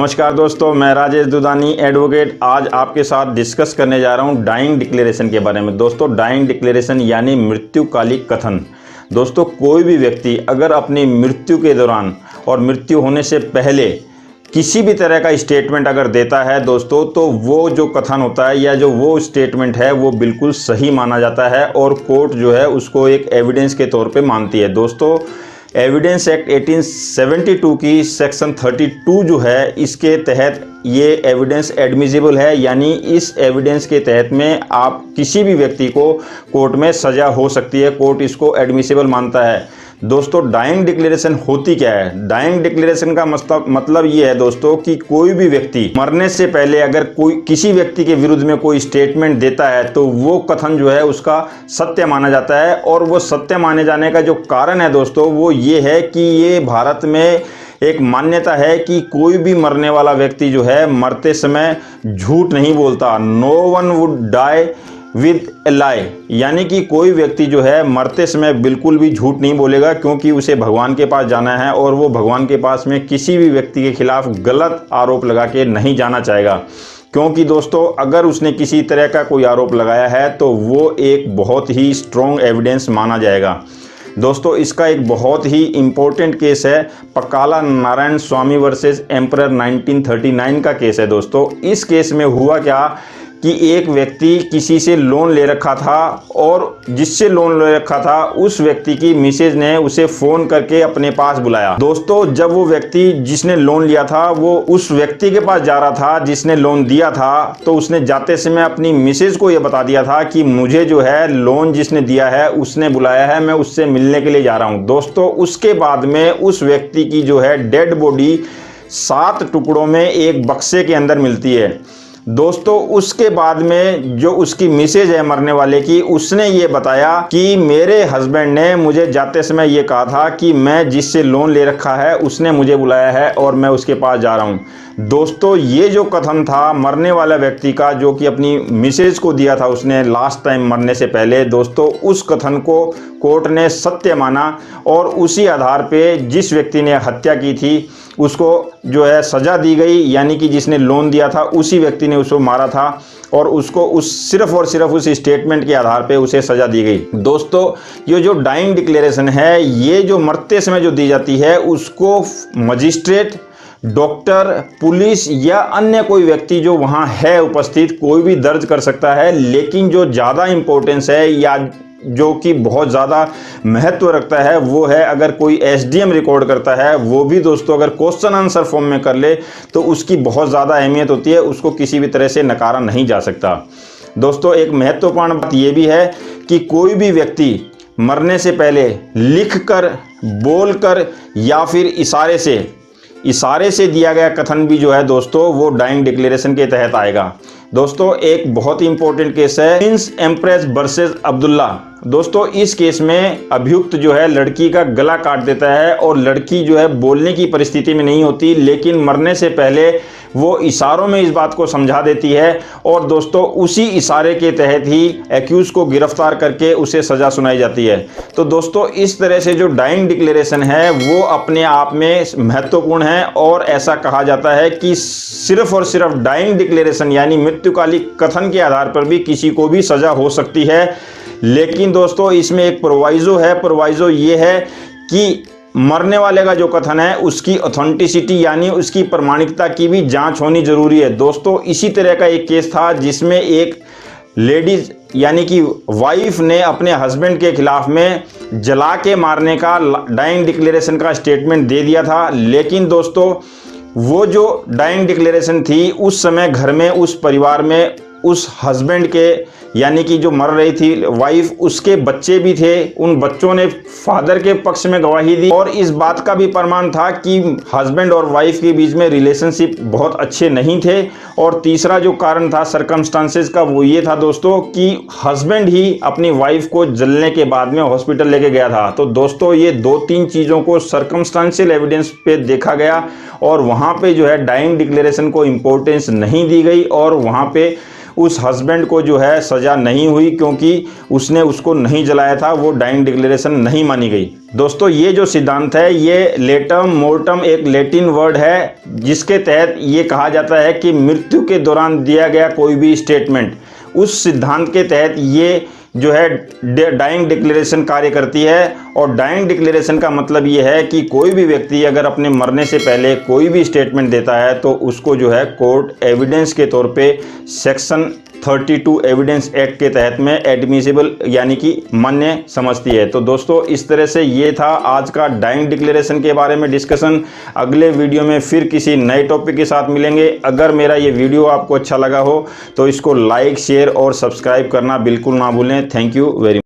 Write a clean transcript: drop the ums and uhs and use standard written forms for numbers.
नमस्कार दोस्तों, मैं राजेश दुदानी एडवोकेट आज आपके साथ डिस्कस करने जा रहा हूं डाइंग डिक्लेरेशन के बारे में। दोस्तों, डाइंग डिक्लेरेशन यानी मृत्युकालिक कथन। दोस्तों, कोई भी व्यक्ति अगर अपनी मृत्यु के दौरान और मृत्यु होने से पहले किसी भी तरह का स्टेटमेंट अगर देता है दोस्तों, तो वो जो कथन होता है या जो वो स्टेटमेंट है वो बिल्कुल सही माना जाता है और कोर्ट जो है उसको एक एविडेंस के तौर पे मानती है। दोस्तों, एविडेंस एक्ट 1872 की सेक्शन 32 जो है, इसके तहत ये एविडेंस एडमिसिबल है, यानी इस एविडेंस के तहत में आप किसी भी व्यक्ति को कोर्ट में सजा हो सकती है। कोर्ट इसको एडमिसिबल मानता है। दोस्तों, डाइंग डिक्लेरेशन होती क्या है? डाइंग डिक्लेरेशन का मतलब ये है दोस्तों कि कोई भी व्यक्ति मरने से पहले अगर कोई किसी व्यक्ति के विरुद्ध में कोई स्टेटमेंट देता है तो वो कथन जो है उसका सत्य माना जाता है। और वो सत्य माने जाने का जो कारण है दोस्तों, वो ये है कि ये भारत में एक मान्यता है कि कोई भी मरने वाला व्यक्ति जो है मरते समय झूठ नहीं बोलता। No one would die with a lie, यानी कि कोई व्यक्ति जो है मरते समय बिल्कुल भी झूठ नहीं बोलेगा, क्योंकि उसे भगवान के पास जाना है और वो भगवान के पास में किसी भी व्यक्ति के खिलाफ गलत आरोप लगा के नहीं जाना चाहेगा। क्योंकि दोस्तों, अगर उसने किसी तरह का कोई आरोप लगाया है तो वो एक बहुत ही स्ट्रॉन्ग एविडेंस माना जाएगा। दोस्तों, इसका एक बहुत ही इम्पोर्टेंट केस है, पकाला नारायण स्वामी वर्सेस एम्परर 1939 का केस है। दोस्तों, इस केस में हुआ क्या कि एक व्यक्ति किसी से लोन ले रखा था और जिससे लोन ले रखा था उस व्यक्ति की मिसेज ने उसे फोन करके अपने पास बुलाया। दोस्तों, जब वो व्यक्ति जिसने लोन लिया था वो उस व्यक्ति के पास जा रहा था जिसने लोन दिया था, तो उसने जाते समय अपनी मिसेज को ये बता दिया था कि मुझे जो है लोन जिसने दिया है उसने बुलाया है, मैं उससे मिलने के लिए जा रहा हूँ। दोस्तों, उसके बाद में उस व्यक्ति की जो है डेड बॉडी 7 टुकड़ों में एक बक्से के अंदर मिलती है। दोस्तों, उसके बाद में जो उसकी मिसेज है मरने वाले की, उसने ये बताया कि मेरे हस्बैंड ने मुझे जाते समय ये कहा था कि मैं जिससे लोन ले रखा है उसने मुझे बुलाया है और मैं उसके पास जा रहा हूँ। दोस्तों, ये जो कथन था मरने वाला व्यक्ति का, जो कि अपनी मिसेज को दिया था उसने लास्ट टाइम मरने से पहले, दोस्तों उस कथन को कोर्ट ने सत्य माना और उसी आधार पे जिस व्यक्ति ने हत्या की थी उसको जो है सजा दी गई, यानी कि जिसने लोन दिया था उसी व्यक्ति ने उसको मारा था और उसको सिर्फ और सिर्फ उस स्टेटमेंट के आधार पे उसे सजा दी गई। दोस्तों, ये जो डाइंग डिक्लेरेशन है, ये जो मरते समय जो दी जाती है उसको मजिस्ट्रेट, डॉक्टर, पुलिस या अन्य कोई व्यक्ति जो वहाँ है उपस्थित कोई भी दर्ज कर सकता है। लेकिन जो ज़्यादा इम्पोर्टेंस है या जो कि बहुत ज़्यादा महत्व रखता है वो है अगर कोई एसडीएम रिकॉर्ड करता है, वो भी दोस्तों अगर क्वेश्चन आंसर फॉर्म में कर ले तो उसकी बहुत ज़्यादा अहमियत होती है, उसको किसी भी तरह से नकारा नहीं जा सकता। दोस्तों, एक महत्वपूर्ण बात ये भी है कि कोई भी व्यक्ति मरने से पहले लिखकर, बोलकर या फिर इशारे से दिया गया कथन भी जो है दोस्तों वो डाइंग डिक्लेरेशन के तहत आएगा। दोस्तों, एक बहुत ही इंपॉर्टेंट केस है प्रिंस एम्प्रेस वर्सेस अब्दुल्ला। दोस्तों, इस केस में अभियुक्त जो है लड़की का गला काट देता है और लड़की जो है बोलने की परिस्थिति में नहीं होती, लेकिन मरने से पहले वो इशारों में इस बात को समझा देती है और दोस्तों उसी इशारे के तहत ही एक्यूज को गिरफ्तार करके उसे सजा सुनाई जाती है। तो दोस्तों, इस तरह से जो डाइंग डिक्लेरेशन है वो अपने आप में महत्वपूर्ण है और ऐसा कहा जाता है कि सिर्फ और सिर्फ डाइंग डिक्लेरेशन यानी मृत्युकालिक कथन के आधार पर भी किसी को भी सजा हो सकती है। लेकिन दोस्तों, इसमें एक प्रोवाइजो है। प्रोवाइजो ये है कि मरने वाले का जो कथन है उसकी ऑथेंटिसिटी यानी उसकी प्रमाणिकता की भी जांच होनी जरूरी है। दोस्तों, इसी तरह का एक केस था जिसमें एक लेडीज यानी कि वाइफ ने अपने हस्बैंड के खिलाफ में जला के मारने का डाइंग डिक्लेरेशन का स्टेटमेंट दे दिया था। लेकिन दोस्तों, वो जो डाइंग डिक्लेरेशन थी उस समय घर में उस परिवार में उस हस्बैंड के यानी कि जो मर रही थी वाइफ, उसके बच्चे भी थे। उन बच्चों ने फादर के पक्ष में गवाही दी और इस बात का भी प्रमाण था कि हस्बैंड और वाइफ के बीच में रिलेशनशिप बहुत अच्छे नहीं थे। और तीसरा जो कारण था सर्कमस्टांसेस का, वो ये था दोस्तों कि हस्बैंड ही अपनी वाइफ को जलने के बाद में हॉस्पिटल लेके गया था। तो दोस्तों, ये 2-3 चीज़ों को सर्कमस्टांशियल एविडेंस पे देखा गया और वहाँ पे जो है डाइंग डिक्लेरेशन को इम्पोर्टेंस नहीं दी गई और वहाँ पे उस हस्बैंड को जो है सज़ा नहीं हुई क्योंकि उसने उसको नहीं जलाया था, वो डाइंग डिक्लेरेशन नहीं मानी गई। दोस्तों ये जो सिद्धांत है ये लेटम मोर्टम एक लैटिन वर्ड है जिसके तहत ये कहा जाता है कि मृत्यु के दौरान दिया गया कोई भी स्टेटमेंट, उस सिद्धांत के तहत ये जो है डाइंग डिक्लेरेशन कार्य करती है। और डाइंग डिक्लेरेशन का मतलब ये है कि कोई भी व्यक्ति अगर अपने मरने से पहले कोई भी स्टेटमेंट देता है तो उसको जो है कोर्ट एविडेंस के तौर पे सेक्शन 32 एविडेंस एक्ट के तहत में एडमिसिबल यानी कि मान्य समझती है। तो दोस्तों इस तरह से ये था आज का डाइंग डिक्लेरेशन के बारे में डिस्कशन। अगले वीडियो में फिर किसी नए टॉपिक के साथ मिलेंगे। अगर मेरा ये वीडियो आपको अच्छा लगा हो तो इसको लाइक शेयर और सब्सक्राइब करना बिल्कुल ना भूलें। Thank you very much.